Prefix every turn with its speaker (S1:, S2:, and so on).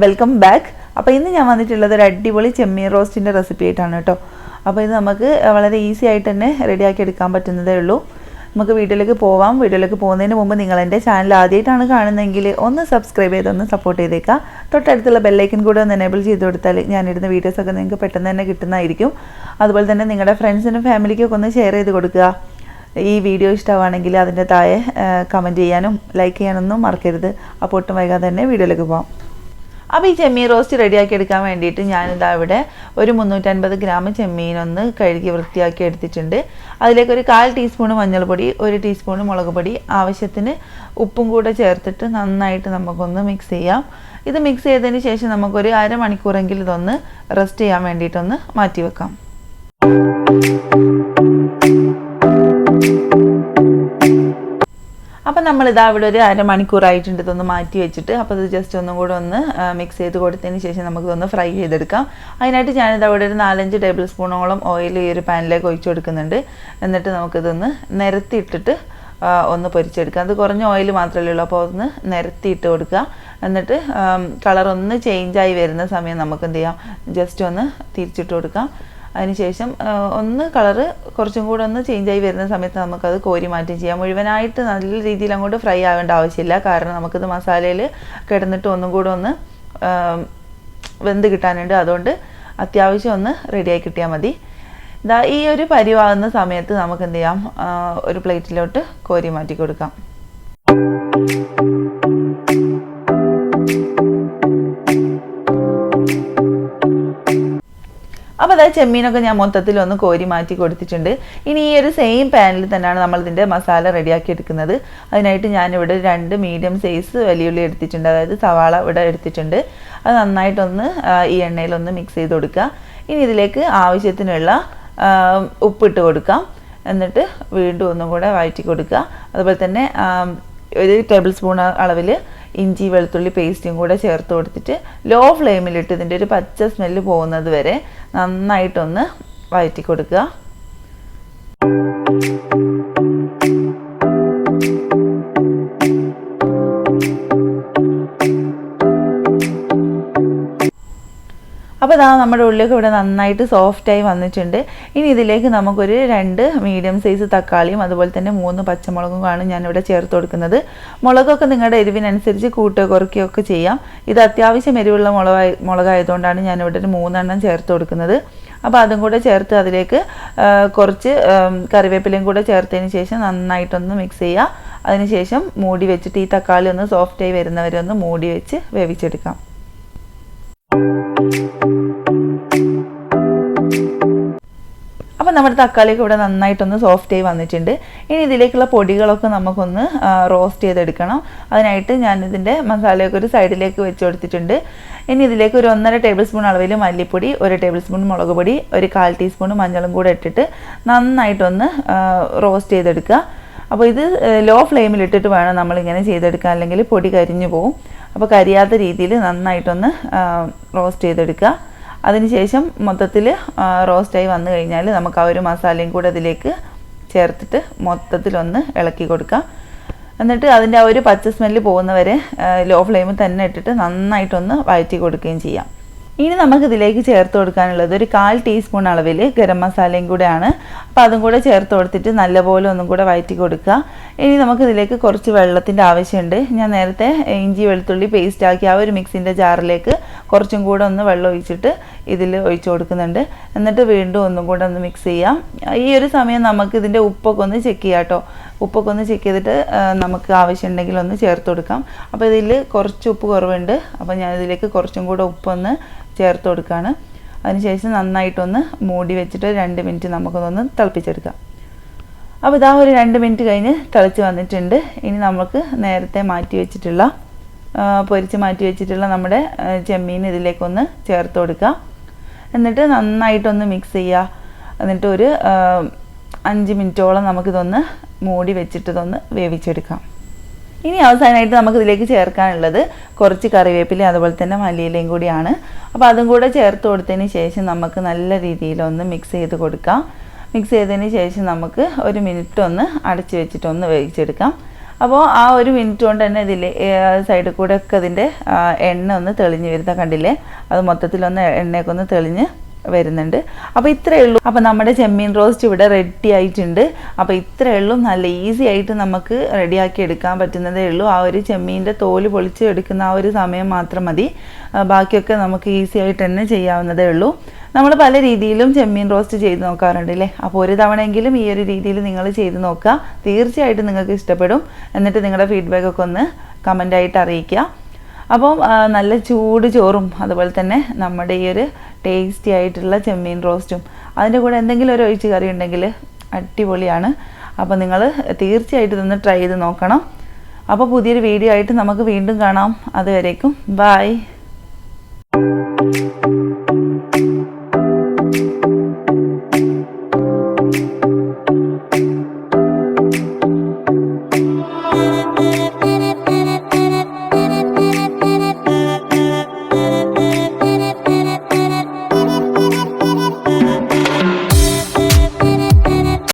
S1: Welcome back. അപ്പോൾ ഇന്ന് ഞാൻ വന്നിട്ടുള്ളത് ഒരു അടിപൊളി ചെമ്മീൻ റോസ്റ്റിൻ്റെ റെസിപ്പി ആയിട്ടാണ് കേട്ടോ. അപ്പോൾ ഇത് നമുക്ക് വളരെ ഈസി ആയിട്ട് തന്നെ റെഡിയാക്കി എടുക്കാൻ പറ്റുന്നതേ ഉള്ളൂ. നമുക്ക് വീഡിയോയിലേക്ക് പോവാം. വീഡിയോയിലേക്ക് പോകുന്നതിന് മുമ്പ് നിങ്ങൾ എൻ്റെ ചാനൽ ആദ്യമായിട്ടാണ് കാണുന്നതെങ്കിൽ ഒന്ന് സബ്സ്ക്രൈബ് ചെയ്തൊന്ന് സപ്പോർട്ട് ചെയ്തേക്കാം. തൊട്ടടുത്തുള്ള ബെല്ലൈക്കൻ കൂടെ ഒന്ന് എനേബിൾ ചെയ്ത് കൊടുത്താൽ ഞാനിടുന്ന വീഡിയോസൊക്കെ നിങ്ങൾക്ക് പെട്ടെന്ന് തന്നെ കിട്ടുന്നതായിരിക്കും. അതുപോലെ തന്നെ നിങ്ങളുടെ ഫ്രണ്ട്സിനും ഫാമിലിക്കൊക്കെ ഒന്ന് ഷെയർ ചെയ്ത് കൊടുക്കുക. ഈ വീഡിയോ ഇഷ്ടമാണെങ്കിൽ അതിൻ്റെ താഴെ കമൻറ്റ് ചെയ്യാനും ലൈക്ക് ചെയ്യാനൊന്നും മറക്കരുത്. അപ്പോൾ ഒട്ടും വൈകാതെ തന്നെ വീഡിയോയിലേക്ക് പോകാം. അപ്പോൾ ഈ ചെമ്മീൻ റോസ്റ്റ് റെഡിയാക്കി എടുക്കാൻ വേണ്ടിയിട്ട് ഞാനിതാ ഇവിടെ ഒരു 350 ഗ്രാം ചെമ്മീനൊന്ന് കഴുകി വൃത്തിയാക്കി എടുത്തിട്ടുണ്ട്. അതിലേക്ക് ഒരു 1/4 ടീസ്പൂൺ മഞ്ഞൾപ്പൊടി, 1 ടീസ്പൂൺ മുളക് പൊടി, ആവശ്യത്തിന് ഉപ്പും കൂടെ ചേർത്തിട്ട് നന്നായിട്ട് നമുക്കൊന്ന് മിക്സ് ചെയ്യാം. ഇത് മിക്സ് ചെയ്തതിന് ശേഷം നമുക്കൊരു അരമണിക്കൂറെങ്കിലും ഇതൊന്ന് റെസ്റ്റ് ചെയ്യാൻ വേണ്ടിയിട്ടൊന്ന് മാറ്റി വെക്കാം. അപ്പോൾ നമ്മളിതാ ഇവിടെ ഒരു അരമണിക്കൂറായിട്ടുണ്ട് ഇതൊന്ന് മാറ്റി വെച്ചിട്ട്. അപ്പോൾ ഇത് ജസ്റ്റ് ഒന്നും കൂടെ ഒന്ന് മിക്സ് ചെയ്ത് കൊടുത്തതിന് ശേഷം നമുക്കിതൊന്ന് ഫ്രൈ ചെയ്തെടുക്കാം. അതിനായിട്ട് ഞാനിതാ ഇവിടെ ഒരു 4-5 ടേബിൾ സ്പൂണോളം ഓയിൽ ഈ ഒരു പാനിലേക്ക് ഒഴിച്ചു കൊടുക്കുന്നുണ്ട്. എന്നിട്ട് നമുക്കിതൊന്ന് നിരത്തിയിട്ടിട്ട് ഒന്ന് പൊരിച്ചെടുക്കാം. അത് കുറഞ്ഞ ഓയിൽ മാത്രമല്ലേ ഉള്ളൂ, അപ്പോൾ ഒന്ന് നിരത്തിയിട്ട് കൊടുക്കുക. എന്നിട്ട് കളറൊന്ന് ചേഞ്ചായി വരുന്ന സമയം നമുക്ക് എന്ത് ചെയ്യാം, ജസ്റ്റ് ഒന്ന് തിരിച്ചിട്ട് കൊടുക്കാം. അതിനുശേഷം ഒന്ന് കളറ് കുറച്ചും കൂടെ ഒന്ന് ചേഞ്ചായി വരുന്ന സമയത്ത് നമുക്കത് കോരി മാറ്റി ചെയ്യാം. മുഴുവനായിട്ട് നല്ല രീതിയിൽ അങ്ങോട്ട് ഫ്രൈ ആവേണ്ട ആവശ്യമില്ല, കാരണം നമുക്കിത് മസാലയിൽ കിടന്നിട്ട് ഒന്നും കൂടെ ഒന്ന് വെന്ത് കിട്ടാനുണ്ട്. അതുകൊണ്ട് അത്യാവശ്യം ഒന്ന് റെഡിയായി കിട്ടിയാൽ മതി. ഇതാ ഈ ഒരു പരിവാകുന്ന സമയത്ത് നമുക്ക് എന്ത് ചെയ്യാം, ഒരു പ്ലേറ്റിലോട്ട് കോരി മാറ്റി കൊടുക്കാം. അപ്പോൾ അതായത് ചെമ്മീനൊക്കെ ഞാൻ മൊത്തത്തിൽ ഒന്ന് കോരി മാറ്റി കൊടുത്തിട്ടുണ്ട്. ഇനി ഈ ഒരു സെയിം പാനിൽ തന്നെയാണ് നമ്മളിതിൻ്റെ മസാല റെഡിയാക്കി എടുക്കുന്നത്. അതിനായിട്ട് ഞാനിവിടെ 2 മീഡിയം സൈസ് വലിയുള്ളി എടുത്തിട്ടുണ്ട്, അതായത് സവാള ഇവിടെ എടുത്തിട്ടുണ്ട്. അത് നന്നായിട്ടൊന്ന് ഈ എണ്ണയിലൊന്ന് മിക്സ് ചെയ്ത് കൊടുക്കുക. ഇനി ഇതിലേക്ക് ആവശ്യത്തിനുള്ള ഉപ്പിട്ട് കൊടുക്കാം. എന്നിട്ട് വീണ്ടും ഒന്നും കൂടെ വഴറ്റി കൊടുക്കുക. അതുപോലെ തന്നെ 1 ടേബിൾ സ്പൂൺ അളവിൽ ഇഞ്ചി വെളുത്തുള്ളി പേസ്റ്റും കൂടെ ചേർത്ത് കൊടുത്തിട്ട് ലോ ഫ്ലെയിമിലിട്ട് ഇതിൻ്റെ ഒരു പച്ച സ്മെല്ല് പോകുന്നത് വരെ നന്നായിട്ടൊന്ന് വഴറ്റി കൊടുക്കുക. അപ്പോൾ ഇതാ നമ്മുടെ ഉള്ളിലേക്ക് ഇവിടെ നന്നായിട്ട് സോഫ്റ്റായി വന്നിട്ടുണ്ട്. ഇനി ഇതിലേക്ക് നമുക്കൊരു 2 മീഡിയം സൈസ് തക്കാളിയും അതുപോലെ തന്നെ 3 പച്ചമുളകുമാണ് ഞാനിവിടെ ചേർത്ത് കൊടുക്കുന്നത്. മുളകൊക്കെ നിങ്ങളുടെ എരിവിനനുസരിച്ച് കൂട്ടുകയോ കുറയ്ക്കുകയോ ഒക്കെ ചെയ്യാം. ഇത് അത്യാവശ്യം എരിവുള്ള മുളകായതുകൊണ്ടാണ് ഞാനിവിടെ ഒരു 3 എണ്ണം ചേർത്ത് കൊടുക്കുന്നത്. അപ്പോൾ അതും കൂടെ ചേർത്ത് അതിലേക്ക് കുറച്ച് കറിവേപ്പിലയും കൂടെ ചേർത്തതിന് ശേഷം നന്നായിട്ടൊന്ന് മിക്സ് ചെയ്യുക. അതിനുശേഷം മൂടി വെച്ചിട്ട് ഈ തക്കാളി ഒന്ന് സോഫ്റ്റായി വരുന്നവരെ ഒന്ന് മൂടി വെച്ച് വേവിച്ചെടുക്കാം. അപ്പോൾ നമ്മുടെ തക്കാളിയൊക്കെ ഇവിടെ നന്നായിട്ടൊന്ന് സോഫ്റ്റായി വന്നിട്ടുണ്ട്. ഇനി ഇതിലേക്കുള്ള പൊടികളൊക്കെ നമുക്കൊന്ന് റോസ്റ്റ് ചെയ്തെടുക്കണം. അതിനായിട്ട് ഞാനിതിൻ്റെ മസാലയൊക്കെ ഒരു സൈഡിലേക്ക് വെച്ച് കൊടുത്തിട്ടുണ്ട്. ഇനി ഇതിലേക്ക് ഒരു 1.5 ടേബിൾ സ്പൂൺ അളവിൽ മല്ലിപ്പൊടി, 1 ടേബിൾ സ്പൂൺ മുളക് പൊടി, ഒരു 1/4 ടീസ്പൂൺ മഞ്ഞളും കൂടെ ഇട്ടിട്ട് നന്നായിട്ടൊന്ന് റോസ്റ്റ് ചെയ്തെടുക്കുക. അപ്പോൾ ഇത് ലോ ഫ്ലെയിമിലിട്ടിട്ട് വേണം നമ്മളിങ്ങനെ ചെയ്തെടുക്കുക, അല്ലെങ്കിൽ പൊടി കരിഞ്ഞു പോവും. അപ്പോൾ കരിയാത്ത രീതിയിൽ നന്നായിട്ടൊന്ന് റോസ്റ്റ് ചെയ്തെടുക്കുക. അതിനുശേഷം മൊത്തത്തിൽ റോസ്റ്റായി വന്നു കഴിഞ്ഞാൽ നമുക്ക് ആ ഒരു മസാലയും കൂടെ അതിലേക്ക് ചേർത്തിട്ട് മൊത്തത്തിലൊന്ന് ഇളക്കി കൊടുക്കാം. എന്നിട്ട് അതിൻ്റെ ആ ഒരു പച്ച സ്മെല്ല് പോകുന്നവരെ ലോ ഫ്ലെയിമിൽ തന്നെ ഇട്ടിട്ട് നന്നായിട്ടൊന്ന് വഴറ്റി കൊടുക്കുകയും ചെയ്യാം. ഇനി നമുക്കിതിലേക്ക് ചേർത്ത് കൊടുക്കാനുള്ളത് ഒരു 1/4 ടീസ്പൂൺ അളവിൽ ഗരം മസാലയും കൂടെയാണ്. അപ്പോൾ അതും കൂടെ ചേർത്ത് കൊടുത്തിട്ട് നല്ലപോലെ ഒന്നും കൂടെ വഴറ്റി കൊടുക്കുക. ഇനി നമുക്കിതിലേക്ക് കുറച്ച് വെള്ളത്തിൻ്റെ ആവശ്യമുണ്ട്. ഞാൻ നേരത്തെ ഇഞ്ചി വെളുത്തുള്ളി പേസ്റ്റ് ആക്കി ആ ഒരു മിക്സിൻ്റെ ജാറിലേക്ക് കുറച്ചും കൂടെ ഒന്ന് വെള്ളം ഒഴിച്ചിട്ട് ഇതിൽ ഒഴിച്ചു കൊടുക്കുന്നുണ്ട്. എന്നിട്ട് വീണ്ടും ഒന്നും കൂടെ ഒന്ന് മിക്സ് ചെയ്യാം. ഈ ഒരു സമയം നമുക്ക് ഇതിൻ്റെ ഉപ്പൊക്കെ ഒന്ന് ചെക്ക് ചെയ്യാം കേട്ടോ. ഉപ്പൊക്കെ ഒന്ന് ചെക്ക് ചെയ്തിട്ട് നമുക്ക് ആവശ്യമുണ്ടെങ്കിൽ ഒന്ന് ചേർത്ത് കൊടുക്കാം. അപ്പോൾ ഇതിൽ കുറച്ച് ഉപ്പ് കുറവുണ്ട്, അപ്പോൾ ഞാനിതിലേക്ക് കുറച്ചും കൂടെ ഉപ്പൊന്ന് ചേർത്ത് കൊടുക്കുകയാണ്. അതിനുശേഷം നന്നായിട്ടൊന്ന് മൂടി വെച്ചിട്ട് 2 മിനിറ്റ് നമുക്കൊന്ന് തിളപ്പിച്ചെടുക്കാം. അപ്പോൾ ഇതാ ഒരു 2 മിനിറ്റ് കഴിഞ്ഞ് തിളച്ച് വന്നിട്ടുണ്ട്. ഇനി നമുക്ക് നേരത്തെ മാറ്റി വെച്ചിട്ടുള്ള പൊരിച്ച് മാറ്റി വെച്ചിട്ടുള്ള നമ്മുടെ ചെമ്മീൻ ഇതിലേക്കൊന്ന് ചേർത്ത് കൊടുക്കുക. എന്നിട്ട് നന്നായിട്ടൊന്ന് മിക്സ് ചെയ്യുക. എന്നിട്ട് ഒരു 5 മിനിറ്റോളം നമുക്കിതൊന്ന് മൂടി വെച്ചിട്ടിതൊന്ന് വേവിച്ചെടുക്കാം. ഇനി അവസാനമായിട്ട് നമുക്കിതിലേക്ക് ചേർക്കാനുള്ളത് കുറച്ച് കറിവേപ്പിലയും അതുപോലെ തന്നെ മല്ലിയിലയും കൂടിയാണ്. അപ്പോൾ അതും കൂടെ ചേർത്ത് കൊടുത്തതിന് ശേഷം നമുക്ക് നല്ല രീതിയിലൊന്ന് മിക്സ് ചെയ്ത് കൊടുക്കാം. മിക്സ് ചെയ്തതിന് ശേഷം നമുക്ക് 1 മിനിറ്റ് ഒന്ന് അടച്ചു വെച്ചിട്ടൊന്ന് വേവിച്ചെടുക്കാം. അപ്പോൾ ആ ഒരു മിനിറ്റ് കൊണ്ട് തന്നെ ഇതിലെ സൈഡിൽ കൂടെ ഒക്കെ അതിൻ്റെ എണ്ണ ഒന്ന് തെളിഞ്ഞ് വരുന്ന കണ്ടില്ലേ, അത് മൊത്തത്തിലൊന്ന് എണ്ണയൊക്കെ ഒന്ന് തെളിഞ്ഞ് വരുന്നുണ്ട്. അപ്പോൾ ഇത്രയേ ഉള്ളൂ. അപ്പോൾ നമ്മുടെ ചെമ്മീൻ റോസ്റ്റ് ഇവിടെ റെഡി ആയിട്ടുണ്ട്. അപ്പോൾ ഇത്രയേ ഉള്ളൂ, നല്ല ഈസി ആയിട്ട് നമുക്ക് റെഡിയാക്കി എടുക്കാൻ പറ്റുന്നതേ ഉള്ളൂ. ആ ഒരു ചെമ്മീൻ്റെ തോല് പൊളിച്ച് എടുക്കുന്ന ആ ഒരു സമയം മാത്രം മതി, ബാക്കിയൊക്കെ നമുക്ക് ഈസി ആയിട്ട് തന്നെ ചെയ്യാവുന്നതേ ഉള്ളൂ. നമ്മൾ പല രീതിയിലും ചെമ്മീൻ റോസ്റ്റ് ചെയ്ത് നോക്കാറുണ്ട് അല്ലേ. അപ്പോൾ ഒരു തവണയെങ്കിലും ഈ ഒരു രീതിയിൽ നിങ്ങൾ ചെയ്ത് നോക്കുക, തീർച്ചയായിട്ടും നിങ്ങൾക്ക് ഇഷ്ടപ്പെടും. എന്നിട്ട് നിങ്ങളുടെ ഫീഡ്ബാക്കൊക്കെ ഒന്ന് കമൻ്റായിട്ട് അറിയിക്കുക. അപ്പം നല്ല ചൂട് ചോറും അതുപോലെ തന്നെ നമ്മുടെ ഈ ഒരു ടേസ്റ്റി ആയിട്ടുള്ള ചെമ്മീൻ റോസ്റ്റും അതിൻ്റെ കൂടെ എന്തെങ്കിലും ഒരു ഒഴിച്ച് കറി ഉണ്ടെങ്കിൽ അടിപൊളിയാണ്. അപ്പോൾ നിങ്ങൾ തീർച്ചയായിട്ടും ഇതൊന്ന് ട്രൈ ചെയ്ത് നോക്കണം. അപ്പോൾ പുതിയൊരു വീഡിയോ ആയിട്ട് നമുക്ക് വീണ്ടും കാണാം. അതുവരേക്കും ബൈ.